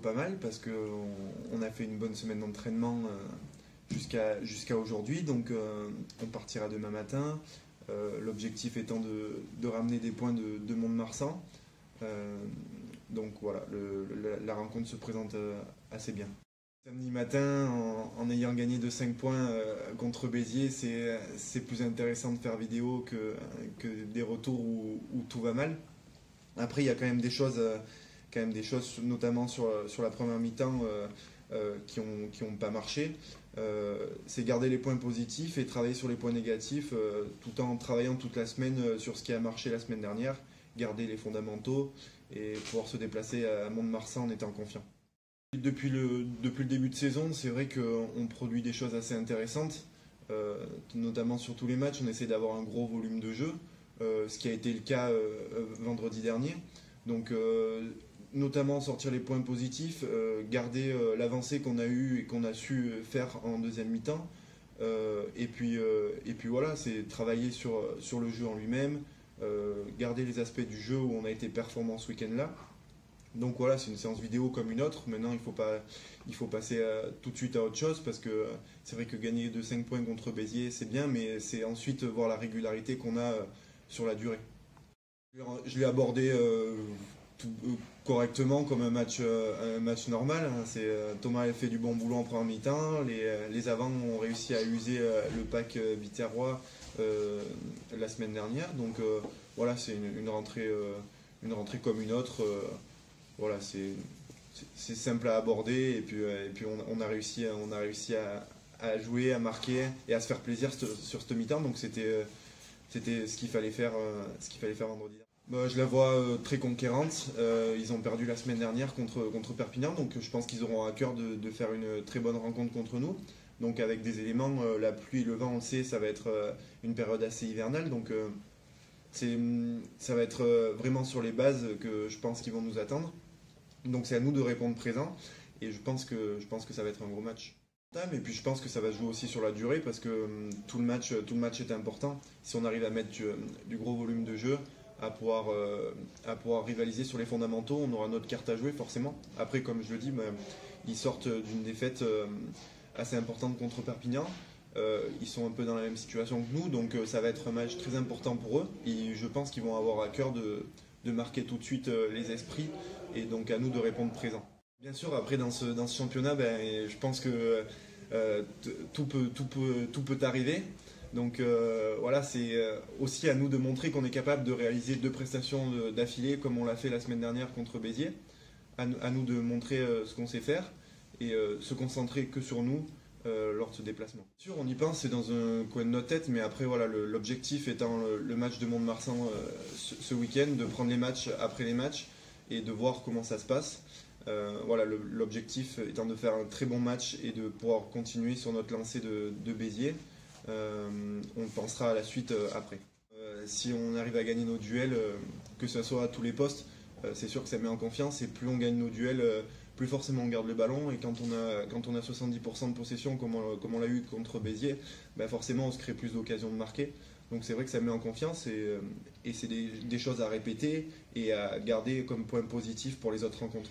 pas mal parce qu'on a fait une bonne semaine d'entraînement jusqu'à aujourd'hui. Donc on partira demain matin. L'objectif étant de ramener des points de Mont-de-Marsan. Donc voilà, la rencontre se présente assez bien. Samedi matin, en ayant gagné de 5 points contre Béziers, c'est plus intéressant de faire vidéo que des retours où tout va mal. Après, il y a quand même des choses, notamment sur la première mi-temps, qui ont pas marché. C'est garder les points positifs et travailler sur les points négatifs, tout en travaillant toute la semaine sur ce qui a marché la semaine dernière, garder les fondamentaux et pouvoir se déplacer à Mont-de-Marsan en étant confiant. Depuis le début de saison, c'est vrai qu'on produit des choses assez intéressantes, notamment sur tous les matchs. On essaie d'avoir un gros volume de jeu, ce qui a été le cas vendredi dernier. Donc, notamment sortir les points positifs, garder l'avancée qu'on a eue et qu'on a su faire en deuxième mi-temps. Et puis voilà, c'est travailler sur le jeu en lui-même, garder les aspects du jeu où on a été performant ce week-end-là. Donc voilà, c'est une séance vidéo comme une autre. Maintenant, il faut passer tout de suite à autre chose parce que c'est vrai que gagner de 5 points contre Béziers, c'est bien, mais c'est ensuite voir la régularité qu'on a sur la durée. Je l'ai abordé correctement comme un match normal. Thomas a fait du bon boulot en première mi-temps. Les avants ont réussi à user le pack Biterrois la semaine dernière. Donc voilà, c'est une rentrée comme une autre. Voilà, c'est simple à aborder et puis on a réussi à jouer, à marquer et à se faire plaisir sur cette mi-temps. Donc c'était ce qu'il fallait faire vendredi. Je la vois très conquérante. Ils ont perdu la semaine dernière contre Perpignan, donc je pense qu'ils auront à cœur de faire une très bonne rencontre contre nous. Donc avec des éléments, la pluie et le vent, on le sait, ça va être une période assez hivernale. Donc ça va être vraiment sur les bases que je pense qu'ils vont nous attendre. Donc c'est à nous de répondre présent et je pense que ça va être un gros match. Et puis je pense que ça va se jouer aussi sur la durée parce que tout le match est important. Si on arrive à mettre du gros volume de jeu, à pouvoir rivaliser sur les fondamentaux, on aura notre carte à jouer forcément. Après, comme je le dis, ils sortent d'une défaite assez importante contre Perpignan. Ils sont un peu dans la même situation que nous, donc ça va être un match très important pour eux. Et je pense qu'ils vont avoir à cœur de marquer tout de suite les esprits et donc à nous de répondre présent. Bien sûr, après dans ce championnat, je pense que tout peut arriver. Donc voilà, c'est aussi à nous de montrer qu'on est capable de réaliser 2 prestations d'affilée comme on l'a fait la semaine dernière contre Béziers. À nous de montrer ce qu'on sait faire et se concentrer que sur nous lors de ce déplacement. Bien sûr, on y pense, c'est dans un coin de notre tête, mais après voilà, l'objectif étant le match de Mont-de-Marsan ce week-end, de prendre les matchs après les matchs et de voir comment ça se passe. Voilà, l'objectif étant de faire un très bon match et de pouvoir continuer sur notre lancée de Béziers. On pensera à la suite après. Si on arrive à gagner nos duels, que ce soit à tous les postes, c'est sûr que ça met en confiance et plus on gagne nos duels, plus forcément on garde le ballon et quand on a 70% de possession comme on l'a eu contre Béziers, forcément on se crée plus d'occasions de marquer. Donc c'est vrai que ça met en confiance et c'est des choses à répéter et à garder comme point positif pour les autres rencontres.